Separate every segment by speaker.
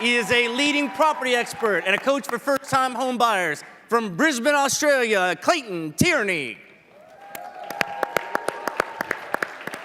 Speaker 1: He is a leading property expert and a coach for first-time home buyers. From Brisbane, Australia, Clayton Tierney.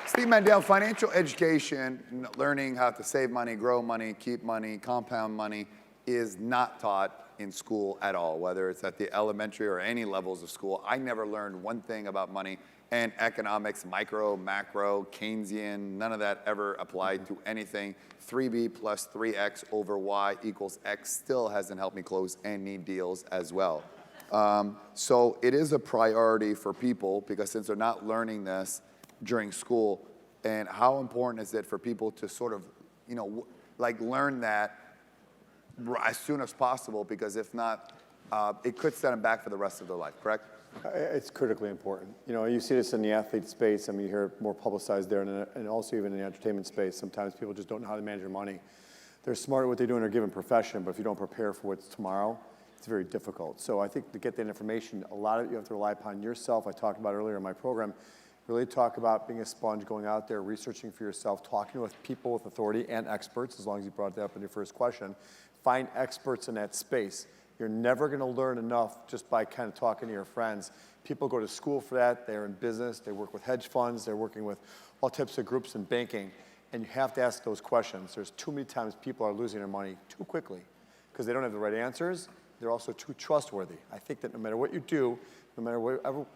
Speaker 2: Steve Mandel, financial education, learning how to save money, grow money, keep money, compound money, is not taught in school at all, whether it's at the elementary or any levels of school. I never learned one thing about money and economics, micro, macro, Keynesian, none of that ever applied to anything. 3B plus 3X over Y equals X still hasn't helped me close any deals as well. So it is a priority for people because since they're not learning this during school, and how important is it for people to sort of, like learn that as soon as possible, because if not, it could set them back for the rest of their life, correct?
Speaker 3: It's critically important. You see this in the athlete space. I mean, you hear it more publicized there, and also even in the entertainment space. Sometimes people just don't know how to manage their money. They're smart at what they do in their given profession, but if you don't prepare for what's tomorrow, it's very difficult. So I think to get that information, a lot of it you have to rely upon yourself. I talked about earlier in my program, really talk about being a sponge, going out there, researching for yourself, talking with people with authority and experts, as long as you brought that up in your first question. Find experts in that space. You're never going to learn enough just by kind of talking to your friends. People go to school for that. They're in business. They work with hedge funds. They're working with all types of groups in banking. And you have to ask those questions. There's too many times people are losing their money too quickly because they don't have the right answers. They're also too trustworthy. I think that no matter what you do, no matter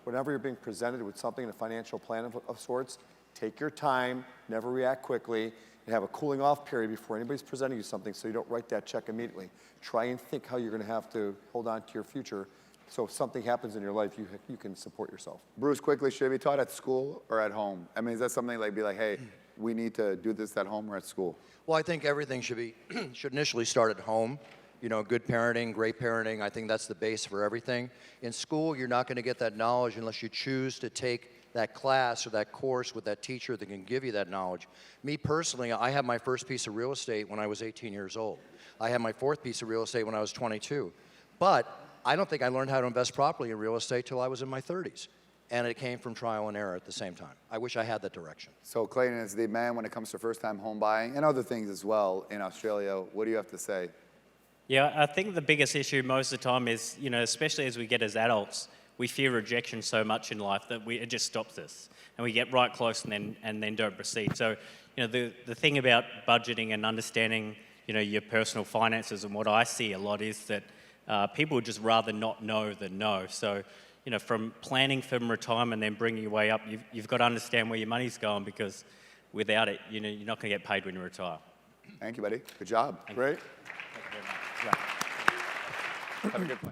Speaker 3: whenever you're being presented with something in a financial plan of sorts, take your time, never react quickly, and have a cooling off period before anybody's presenting you something so you don't write that check immediately. Try and think how you're going to have to hold on to your future so if something happens in your life, you can support yourself.
Speaker 2: Bruce, quickly, should it be taught at school or at home? I mean, is that something like be like, hey, we need to do this at home or at school?
Speaker 4: Well, I think everything should initially start at home. Good parenting, great parenting, I think that's the base for everything. In school, you're not going to get that knowledge unless you choose to take that class or that course with that teacher that can give you that knowledge. Me personally, I had my first piece of real estate when I was 18 years old. I had my fourth piece of real estate when I was 22. But I don't think I learned how to invest properly in real estate till I was in my 30s. And it came from trial and error at the same time. I wish I had that direction.
Speaker 2: So Clayton is the man when it comes to first-time home buying and other things as well in Australia. What do you have to say?
Speaker 1: Yeah, I think the biggest issue most of the time is, especially as we get as adults, we fear rejection so much in life that it just stops us. And we get right close and then don't proceed. So, the thing about budgeting and understanding, your personal finances, and what I see a lot is that people would just rather not know than know. So, from planning for retirement and then bringing your way up, you've got to understand where your money's going, because without it, you're not going to get paid when you retire.
Speaker 2: Thank you, buddy. Good job.
Speaker 3: Great.
Speaker 1: Thank you very much.
Speaker 2: Have a good one.